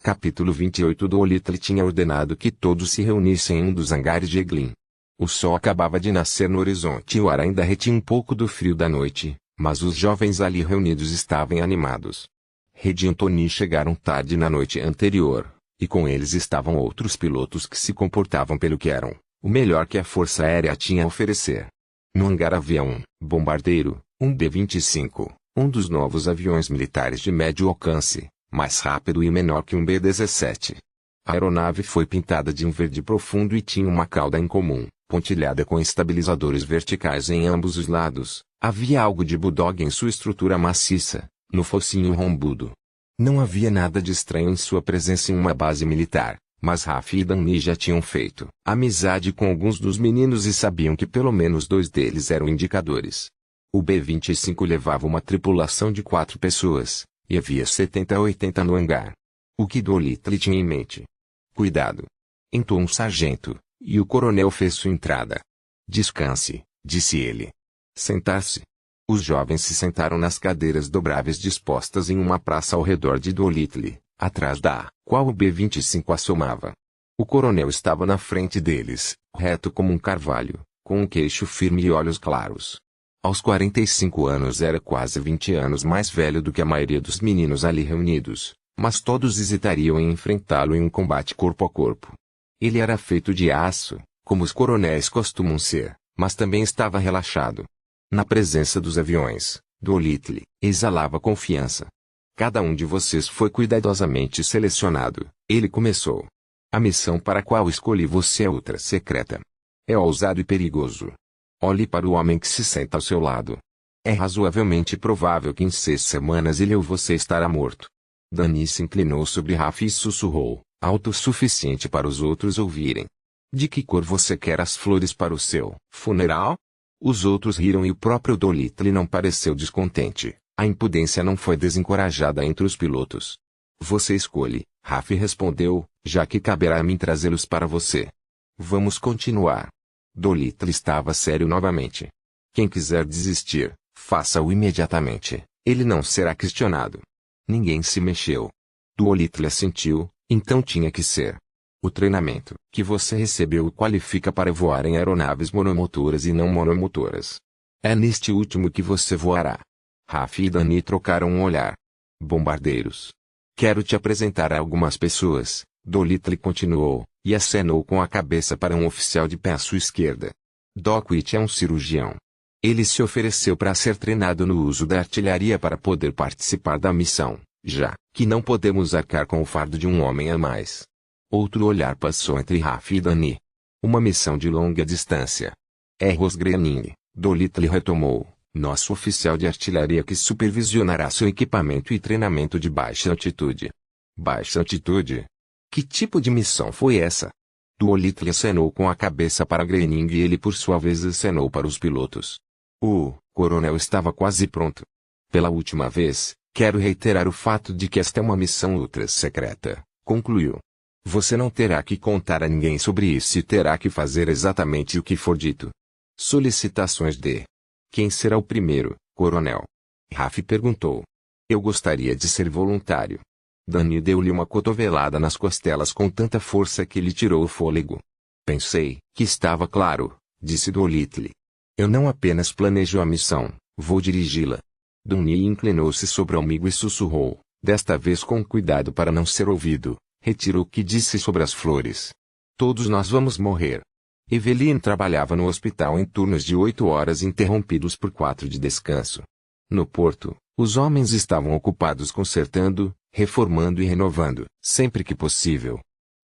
Capítulo 28. Dolittle tinha ordenado que todos se reunissem em um dos hangares de Eglin. O sol acabava de nascer no horizonte e o ar ainda retinha um pouco do frio da noite, mas os jovens ali reunidos estavam animados. Reed e Tony chegaram tarde na noite anterior, e com eles estavam outros pilotos que se comportavam pelo que eram, o melhor que a Força Aérea tinha a oferecer. No hangar havia um bombardeiro, um B-25, um dos novos aviões militares de médio alcance, mais rápido e menor que um B-17. A aeronave foi pintada de um verde profundo e tinha uma cauda incomum, pontilhada com estabilizadores verticais em ambos os lados. Havia algo de bulldog em sua estrutura maciça, no focinho rombudo. Não havia nada de estranho em sua presença em uma base militar, mas Raf e Danny já tinham feito amizade com alguns dos meninos e sabiam que pelo menos 2 deles eram indicadores. O B-25 levava uma tripulação de 4 pessoas, e havia 70 a 80 no hangar. O que Dolittle tinha em mente? Cuidado! Entrou um sargento, e o coronel fez sua entrada. Descanse, disse ele. Sentar-se. Os jovens se sentaram nas cadeiras dobráveis dispostas em uma praça ao redor de Dolittle, atrás da qual o B-25 assomava. O coronel estava na frente deles, reto como um carvalho, com um queixo firme e olhos claros. Aos 45 anos era quase 20 anos mais velho do que a maioria dos meninos ali reunidos, mas todos hesitariam em enfrentá-lo em um combate corpo a corpo. Ele era feito de aço, como os coronéis costumam ser, mas também estava relaxado. Na presença dos aviões, Dolittle exalava confiança. Cada um de vocês foi cuidadosamente selecionado, ele começou. A missão para a qual escolhi você é ultra secreta. É ousado e perigoso. Olhe para o homem que se senta ao seu lado. É razoavelmente provável que em 6 semanas ele ou você estará morto. Danny se inclinou sobre Raf e sussurrou, alto o suficiente para os outros ouvirem. De que cor você quer as flores para o seu funeral? Os outros riram e o próprio Dolittle não pareceu descontente. A impudência não foi desencorajada entre os pilotos. Você escolhe, Raf respondeu, já que caberá a mim trazê-los para você. Vamos continuar. Dolittle estava sério novamente. Quem quiser desistir, faça-o imediatamente. Ele não será questionado. Ninguém se mexeu. Dolittle assentiu, então tinha que ser. O treinamento que você recebeu o qualifica para voar em aeronaves monomotoras e não monomotoras. É neste último que você voará. Raf e Danny trocaram um olhar. Bombardeiros. Quero te apresentar a algumas pessoas, Dolittle continuou, e acenou com a cabeça para um oficial de pé à sua esquerda. Doc Whitt é um cirurgião. Ele se ofereceu para ser treinado no uso da artilharia para poder participar da missão, já que não podemos arcar com o fardo de um homem a mais. Outro olhar passou entre Raf e Danny. Uma missão de longa distância. É Ross Groening, Dolittle retomou, nosso oficial de artilharia que supervisionará seu equipamento e treinamento de baixa altitude. Baixa altitude? Que tipo de missão foi essa? Dolittle acenou com a cabeça para Groening e ele por sua vez acenou para os pilotos. O coronel estava quase pronto. Pela última vez, quero reiterar o fato de que esta é uma missão ultra secreta, concluiu. Você não terá que contar a ninguém sobre isso e terá que fazer exatamente o que for dito. Solicitações de... Quem será o primeiro, coronel? Raf perguntou. Eu gostaria de ser voluntário. Danny deu-lhe uma cotovelada nas costelas com tanta força que lhe tirou o fôlego. Pensei que estava claro, disse Dolittle. Eu não apenas planejo a missão, vou dirigi-la. Danny inclinou-se sobre o amigo e sussurrou, desta vez com cuidado para não ser ouvido. Retira o que disse sobre as flores. Todos nós vamos morrer. Evelyn trabalhava no hospital em turnos de 8 horas interrompidos por 4 de descanso. No porto, os homens estavam ocupados consertando, reformando e renovando, sempre que possível.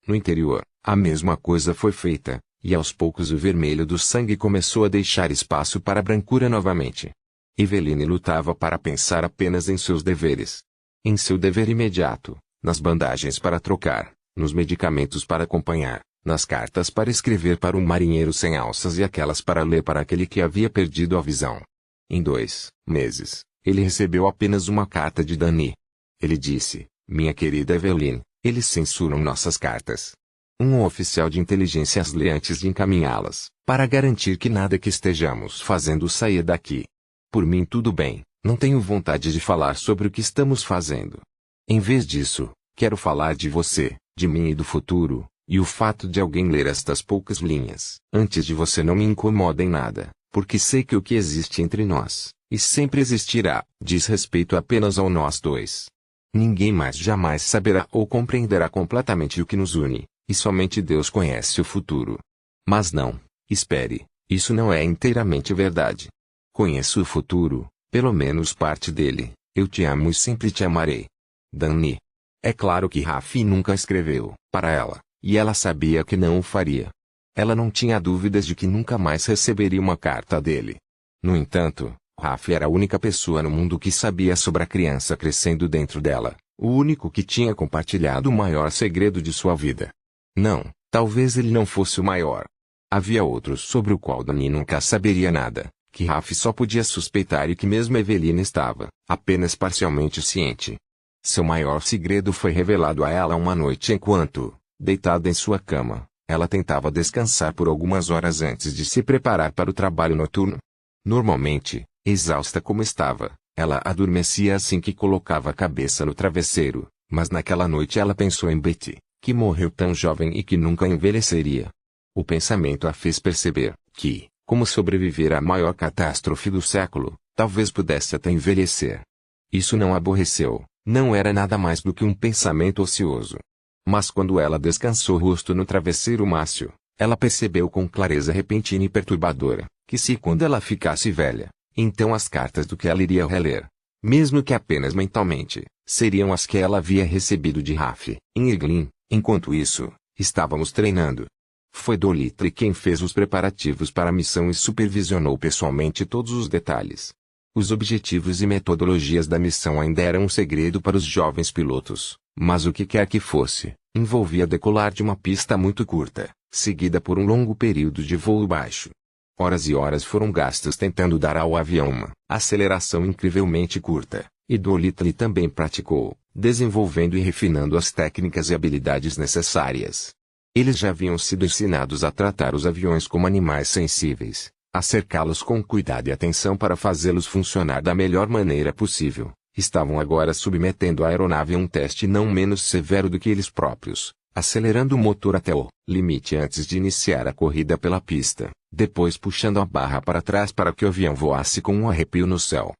No interior, a mesma coisa foi feita, e aos poucos o vermelho do sangue começou a deixar espaço para a brancura novamente. Evelyn lutava para pensar apenas em seus deveres. Em seu dever imediato. Nas bandagens para trocar, nos medicamentos para acompanhar, nas cartas para escrever para um marinheiro sem alças e aquelas para ler para aquele que havia perdido a visão. Em 2 meses, ele recebeu apenas uma carta de Danny. Ele disse, minha querida Evelyn, eles censuram nossas cartas. Um oficial de inteligência as lê antes de encaminhá-las, para garantir que nada que estejamos fazendo saia daqui. Por mim tudo bem, não tenho vontade de falar sobre o que estamos fazendo. Em vez disso, Quero falar de você, de mim e do futuro, e o fato de alguém ler estas poucas linhas antes de você não me incomoda em nada, porque sei que o que existe entre nós, e sempre existirá, diz respeito apenas ao nós dois. Ninguém mais jamais saberá ou compreenderá completamente o que nos une, e somente Deus conhece o futuro. Mas não, espere, isso não é inteiramente verdade. Conheço o futuro, pelo menos parte dele. Eu te amo e sempre te amarei. Dani. É claro que Rafi nunca escreveu para ela, e ela sabia que não o faria. Ela não tinha dúvidas de que nunca mais receberia uma carta dele. No entanto, Rafi era a única pessoa no mundo que sabia sobre a criança crescendo dentro dela, o único que tinha compartilhado o maior segredo de sua vida. Não, talvez ele não fosse o maior. Havia outros sobre o qual Dani nunca saberia nada, que Rafi só podia suspeitar e que mesmo Evelina estava apenas parcialmente ciente. Seu maior segredo foi revelado a ela uma noite enquanto, deitada em sua cama, ela tentava descansar por algumas horas antes de se preparar para o trabalho noturno. Normalmente, exausta como estava, ela adormecia assim que colocava a cabeça no travesseiro, mas naquela noite ela pensou em Betty, que morreu tão jovem e que nunca envelheceria. O pensamento a fez perceber que, como sobreviver à maior catástrofe do século, talvez pudesse até envelhecer. Isso não a aborreceu, não era nada mais do que um pensamento ocioso. Mas quando ela descansou o rosto no travesseiro mácio, ela percebeu com clareza repentina e perturbadora, que se quando ela ficasse velha, então as cartas do que ela iria reler, mesmo que apenas mentalmente, seriam as que ela havia recebido de Rafi, em Eglin. Enquanto isso, estávamos treinando. Foi Dolittle quem fez os preparativos para a missão e supervisionou pessoalmente todos os detalhes. Os objetivos e metodologias da missão ainda eram um segredo para os jovens pilotos, mas o que quer que fosse, envolvia decolar de uma pista muito curta, seguida por um longo período de voo baixo. Horas e horas foram gastas tentando dar ao avião uma aceleração incrivelmente curta, e Dolittle também praticou, desenvolvendo e refinando as técnicas e habilidades necessárias. Eles já haviam sido ensinados a tratar os aviões como animais sensíveis, a cercá-los com cuidado e atenção para fazê-los funcionar da melhor maneira possível. Estavam agora submetendo a aeronave a um teste não menos severo do que eles próprios, acelerando o motor até o limite antes de iniciar a corrida pela pista, depois puxando a barra para trás para que o avião voasse com um arrepio no céu.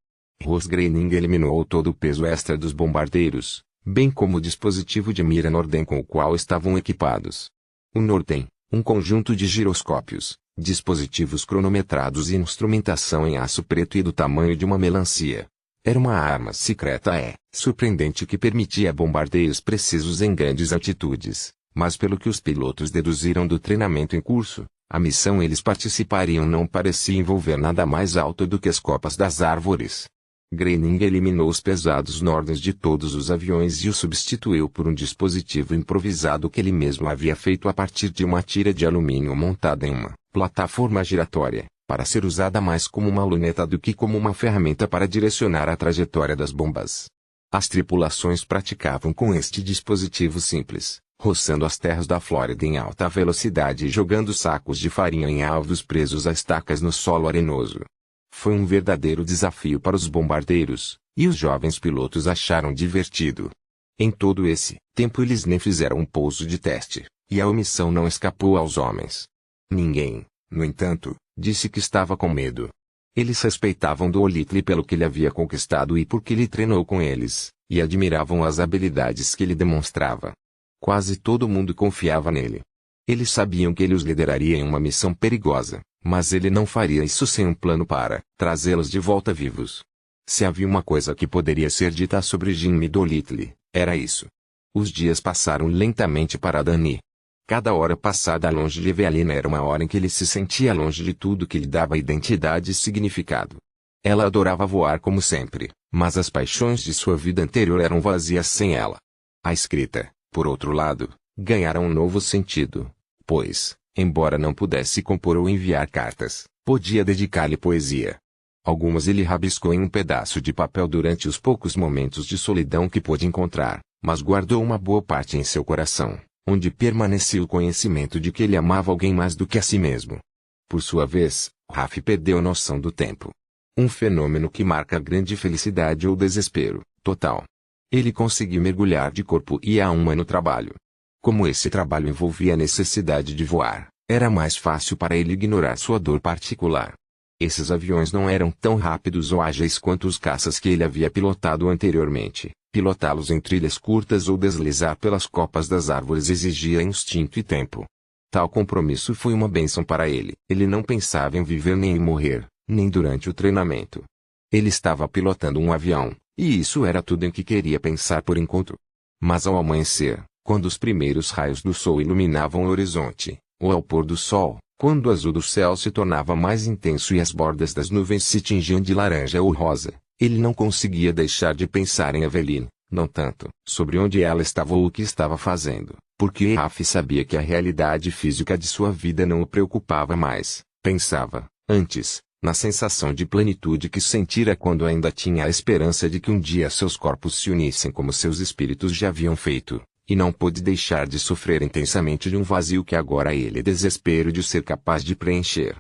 Ross Groening eliminou todo o peso extra dos bombardeiros, bem como o dispositivo de mira Norden com o qual estavam equipados. O Norden, um conjunto de giroscópios, dispositivos cronometrados e instrumentação em aço preto e do tamanho de uma melancia. Era uma arma secreta surpreendente que permitia bombardeios precisos em grandes altitudes, mas pelo que os pilotos deduziram do treinamento em curso, a missão eles participariam não parecia envolver nada mais alto do que as copas das árvores. Groening eliminou os pesados Nordens de todos os aviões e o substituiu por um dispositivo improvisado que ele mesmo havia feito a partir de uma tira de alumínio montada em uma plataforma giratória, para ser usada mais como uma luneta do que como uma ferramenta para direcionar a trajetória das bombas. As tripulações praticavam com este dispositivo simples, roçando as terras da Flórida em alta velocidade e jogando sacos de farinha em alvos presos a estacas no solo arenoso. Foi um verdadeiro desafio para os bombardeiros, e os jovens pilotos acharam divertido. Em todo esse tempo eles nem fizeram um pouso de teste, e a omissão não escapou aos homens. Ninguém, no entanto, disse que estava com medo. Eles respeitavam Dolittle pelo que ele havia conquistado e porque ele treinou com eles, e admiravam as habilidades que ele demonstrava. Quase todo mundo confiava nele. Eles sabiam que ele os lideraria em uma missão perigosa, mas ele não faria isso sem um plano para trazê-los de volta vivos. Se havia uma coisa que poderia ser dita sobre Jimmy Dolittle, era isso. Os dias passaram lentamente para Dani. Cada hora passada longe de Evelina era uma hora em que ele se sentia longe de tudo que lhe dava identidade e significado. Ela adorava voar como sempre, mas as paixões de sua vida anterior eram vazias sem ela. A escrita, por outro lado, ganhara um novo sentido, pois, embora não pudesse compor ou enviar cartas, podia dedicar-lhe poesia. Algumas ele rabiscou em um pedaço de papel durante os poucos momentos de solidão que pôde encontrar, mas guardou uma boa parte em seu coração, onde permanecia o conhecimento de que ele amava alguém mais do que a si mesmo. Por sua vez, Rafi perdeu noção do tempo. Um fenômeno que marca grande felicidade ou desespero, total. Ele conseguiu mergulhar de corpo e alma no trabalho. Como esse trabalho envolvia a necessidade de voar, era mais fácil para ele ignorar sua dor particular. Esses aviões não eram tão rápidos ou ágeis quanto os caças que ele havia pilotado anteriormente. Pilotá-los em trilhas curtas ou deslizar pelas copas das árvores exigia instinto e tempo. Tal compromisso foi uma bênção para ele. Ele não pensava em viver nem em morrer, nem durante o treinamento. Ele estava pilotando um avião, e isso era tudo em que queria pensar por enquanto. Mas ao amanhecer, quando os primeiros raios do sol iluminavam o horizonte, ou ao pôr do sol, quando o azul do céu se tornava mais intenso e as bordas das nuvens se tingiam de laranja ou rosa, ele não conseguia deixar de pensar em Evelyn, não tanto sobre onde ela estava ou o que estava fazendo, porque Raf sabia que a realidade física de sua vida não o preocupava mais. Pensava, antes, na sensação de plenitude que sentira quando ainda tinha a esperança de que um dia seus corpos se unissem como seus espíritos já haviam feito, e não pôde deixar de sofrer intensamente de um vazio que agora ele desespero de ser capaz de preencher.